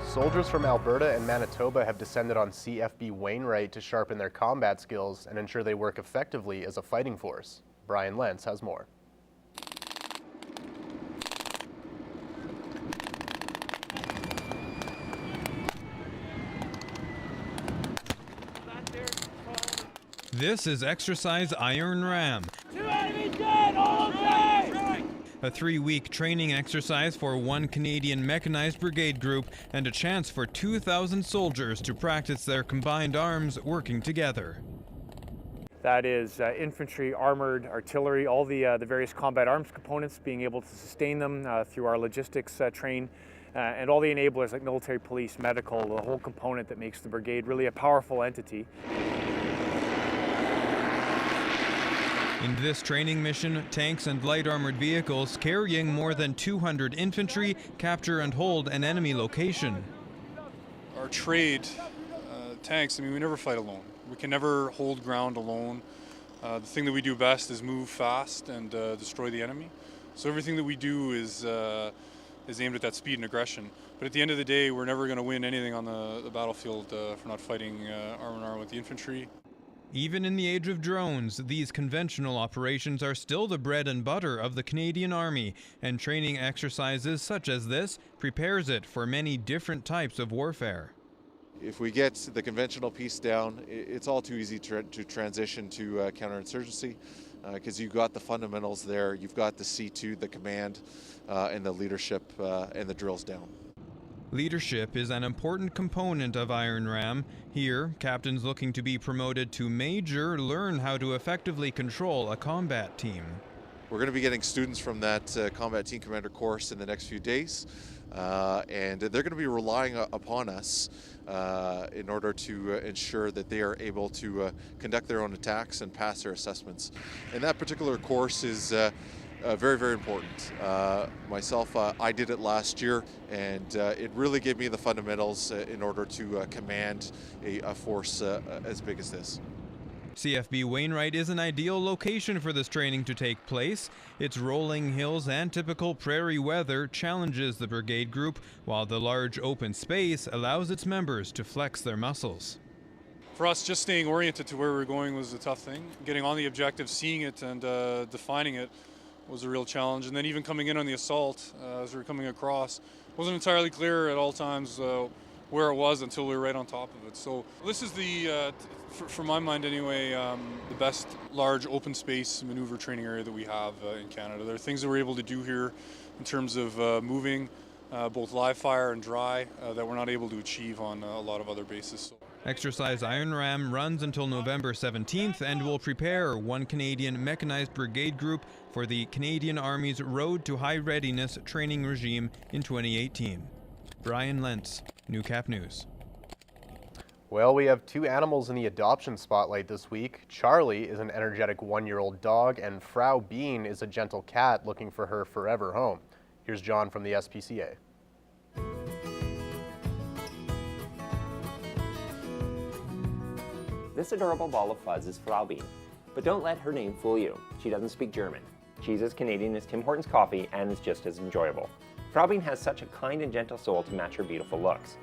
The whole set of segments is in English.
Soldiers from Alberta and Manitoba have descended on CFB Wainwright to sharpen their combat skills and ensure they work effectively as a fighting force. Brian Lentz has more. This is Exercise Iron Ram, a 3-week training exercise for one Canadian Mechanized Brigade group and a chance for 2,000 soldiers to practice their combined arms working together. That is infantry, armored, artillery, all the various combat arms components, being able to sustain them through our logistics train, and all the enablers like military, police, medical, the whole component that makes the brigade really a powerful entity. In this training mission, tanks and light armored vehicles carrying more than 200 infantry capture and hold an enemy location. Our trade, tanks, we never fight alone. We can never hold ground alone. The thing that we do best is move fast and destroy the enemy. So everything that we do is aimed at that speed and aggression. But at the end of the day, we're never going to win anything on the battlefield for not fighting arm in arm with the infantry. Even in the age of drones, these conventional operations are still the bread and butter of the Canadian Army, and training exercises such as this prepares it for many different types of warfare. If we get the conventional piece down, it's all too easy to transition to counterinsurgency because you've got the fundamentals there, you've got the C2, the command, and the leadership and the drills down. Leadership is an important component of Iron Ram. Here, captains looking to be promoted to major learn how to effectively control a combat team. We're going to be getting students from that combat team commander course in the next few days, and they're going to be relying upon us in order to ensure that they are able to conduct their own attacks and pass their assessments. And that particular course is very, very important. Myself, I did it last year, and it really gave me the fundamentals in order to command a force as big as this. CFB Wainwright is an ideal location for this training to take place. Its rolling hills and typical prairie weather challenges the brigade group, while the large open space allows its members to flex their muscles. For us, just staying oriented to where we're going was a tough thing. Getting on the objective, seeing it, and defining it was a real challenge. And then even coming in on the assault, as we were coming across, wasn't entirely clear at all times where it was until we were right on top of it. So this is the, for my mind anyway, the best large open space maneuver training area that we have in Canada. There are things that we're able to do here in terms of moving, both live fire and dry, that we're not able to achieve on a lot of other bases. So. Exercise Iron Ram runs until November 17th and will prepare one Canadian Mechanized Brigade group for the Canadian Army's Road to High Readiness training regime in 2018. Brian Lentz, Newcap News. Well, we have two animals in the adoption spotlight this week. Charlie is an energetic 1-year-old dog, and Frau Bean is a gentle cat looking for her forever home. Here's John from the SPCA. This adorable ball of fuzz is Frau Bean, but don't let her name fool you. She doesn't speak German. She's as Canadian as Tim Hortons coffee and is just as enjoyable. Frau Bean has such a kind and gentle soul to match her beautiful looks.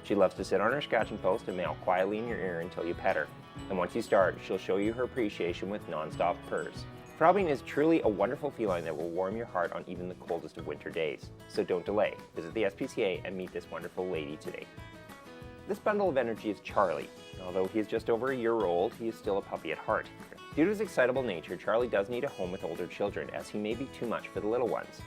She loves to sit on her scratching post and meow quietly in your ear until you pet her. And once you start, she'll show you her appreciation with non-stop purrs. Frau Bean is truly a wonderful feline that will warm your heart on even the coldest of winter days. So don't delay. Visit the SPCA and meet this wonderful lady today. This bundle of energy is Charlie. Although he is just over a year old, he is still a puppy at heart. Due to his excitable nature, Charlie does need a home with older children, as he may be too much for the little ones.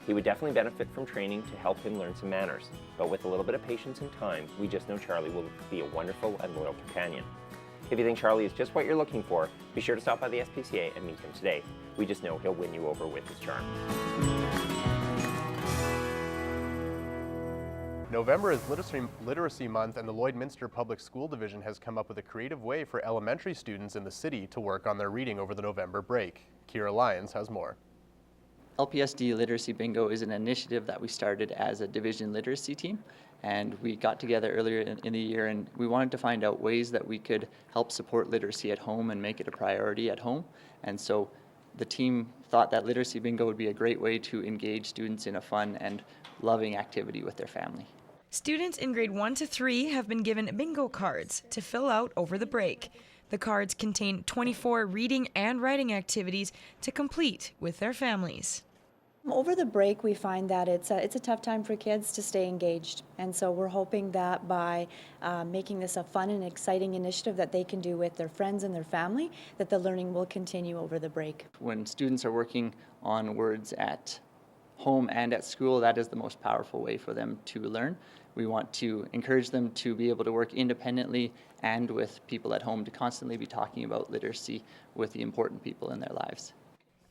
He would definitely benefit from training to help him learn some manners, but with a little bit of patience and time, we just know Charlie will be a wonderful and loyal companion. If you think Charlie is just what you're looking for, be sure to stop by the SPCA and meet him today. We just know he'll win you over with his charm. November is Literacy Month, and the Lloydminster Public School Division has come up with a creative way for elementary students in the city to work on their reading over the November break. Kira Lyons has more. LPSD Literacy Bingo is an initiative that we started as a division literacy team, and we got together earlier in the year, and we wanted to find out ways that we could help support literacy at home and make it a priority at home. And so the team thought that Literacy Bingo would be a great way to engage students in a fun and loving activity with their family. Students in grade 1 to 3 have been given bingo cards to fill out over the break. The cards contain 24 reading and writing activities to complete with their families. Over the break, we find that it's a tough time for kids to stay engaged, and so we're hoping that by making this a fun and exciting initiative that they can do with their friends and their family, that the learning will continue over the break. When students are working on words at home and at school, that is the most powerful way for them to learn. We want to encourage them to be able to work independently and with people at home, to constantly be talking about literacy with the important people in their lives.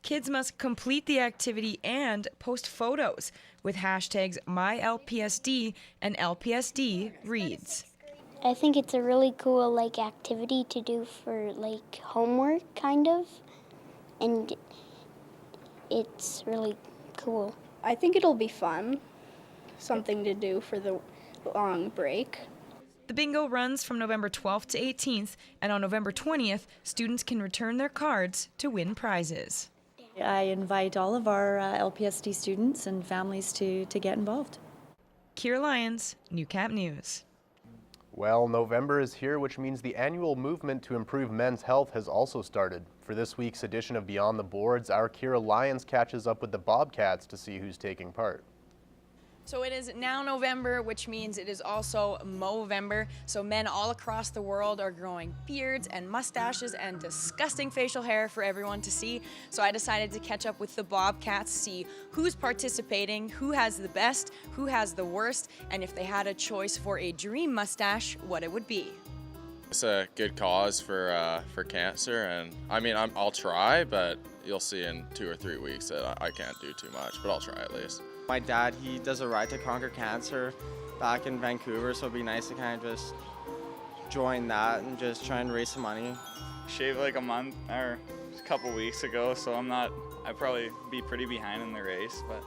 Kids must complete the activity and post photos with hashtags MyLPSD and LPSD reads. I think it's a really cool activity to do for homework kind of, and it's really cool. I think it'll be fun, something to do for the long break. The bingo runs from November 12th to 18th, and on November 20th, students can return their cards to win prizes. I invite all of our LPSD students and families to get involved. Kira Lyons, Newcap News. Well, November is here, which means the annual movement to improve men's health has also started. For this week's edition of Beyond the Boards, our Kira Lyons catches up with the Bobcats to see who's taking part. So it is now November, which means it is also Movember. So men all across the world are growing beards and mustaches and disgusting facial hair for everyone to see. So I decided to catch up with the Bobcats, see who's participating, who has the best, who has the worst, and if they had a choice for a dream mustache, what it would be. It's a good cause for cancer, and I mean, I'll try, but you'll see in 2 or 3 weeks that I can't do too much, but I'll try at least. My dad, he does a Ride to Conquer Cancer back in Vancouver, so it'd be nice to kind of just join that and just try and raise some money. Shaved a month or a couple weeks ago, so I'd probably be pretty behind in the race, but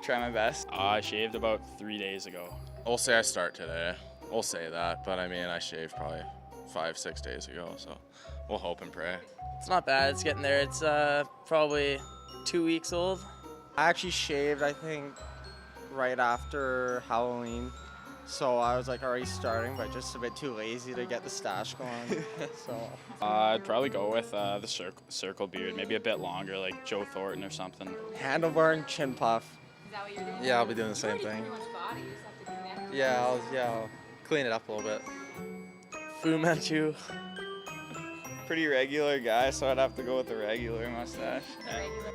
try my best. I shaved about 3 days ago. We'll say I start today. We'll say that, but I mean, I shaved probably 5-6 days ago, so we'll hope and pray. It's not bad, it's getting there. It's probably 2 weeks old. I actually shaved, I think, right after Halloween, so I was already starting, but just a bit too lazy to get the stash going. So I'd probably go with the circle beard, maybe a bit longer, like Joe Thornton or something. Handlebar and chin puff. Is that what you're doing? Yeah, I'll be doing the same thing. I'll clean it up a little bit. Fu Manchu. Pretty regular guy, so I'd have to go with the regular mustache.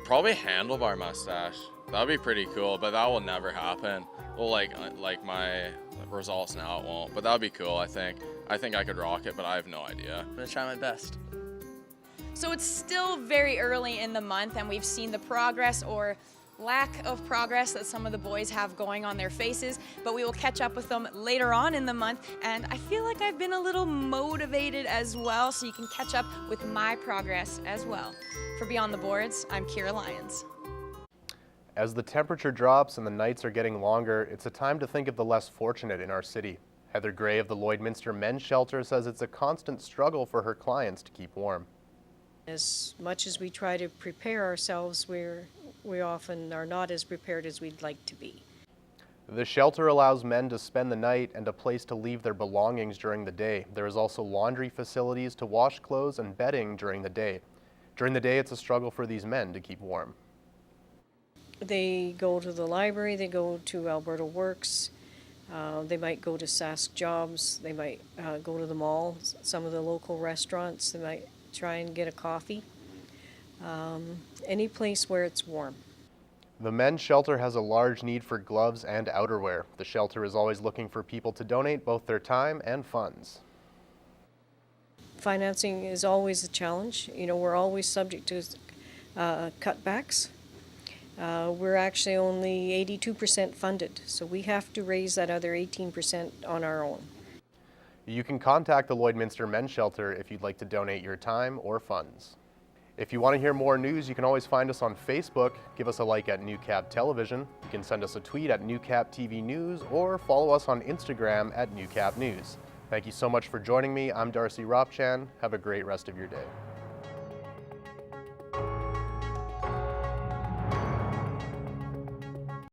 Probably handlebar mustache. That'd be pretty cool, but that will never happen. Well, like my results now, it won't. But that'd be cool. I think I could rock it, but I have no idea. I'm gonna try my best. So it's still very early in the month, and we've seen the progress or lack of progress that some of the boys have going on their faces, but we will catch up with them later on in the month, and I feel like I've been a little motivated as well, so you can catch up with my progress as well. For Beyond the Boards, I'm Kira Lyons. As the temperature drops and the nights are getting longer, it's a time to think of the less fortunate in our city. Heather Gray of the Lloydminster Men's Shelter says it's a constant struggle for her clients to keep warm. As much as we try to prepare ourselves, we often are not as prepared as we'd like to be. The shelter allows men to spend the night and a place to leave their belongings during the day. There is also laundry facilities to wash clothes and bedding during the day. During the day, it's a struggle for these men to keep warm. They go to the library, they go to Alberta Works, they might go to Sask Jobs, they might go to the mall, some of the local restaurants, they might try and get a coffee. Any place where it's warm. The men's shelter has a large need for gloves and outerwear. The shelter is always looking for people to donate both their time and funds. Financing is always a challenge. We're always subject to cutbacks. We're actually only 82% funded, so we have to raise that other 18% on our own. You can contact the Lloydminster Men's Shelter if you'd like to donate your time or funds. If you want to hear more news, you can always find us on Facebook. Give us a like at Newcap Television. You can send us a tweet at Newcap TV News or follow us on Instagram at Newcap News. Thank you so much for joining me. I'm Darcy Ropchan. Have a great rest of your day.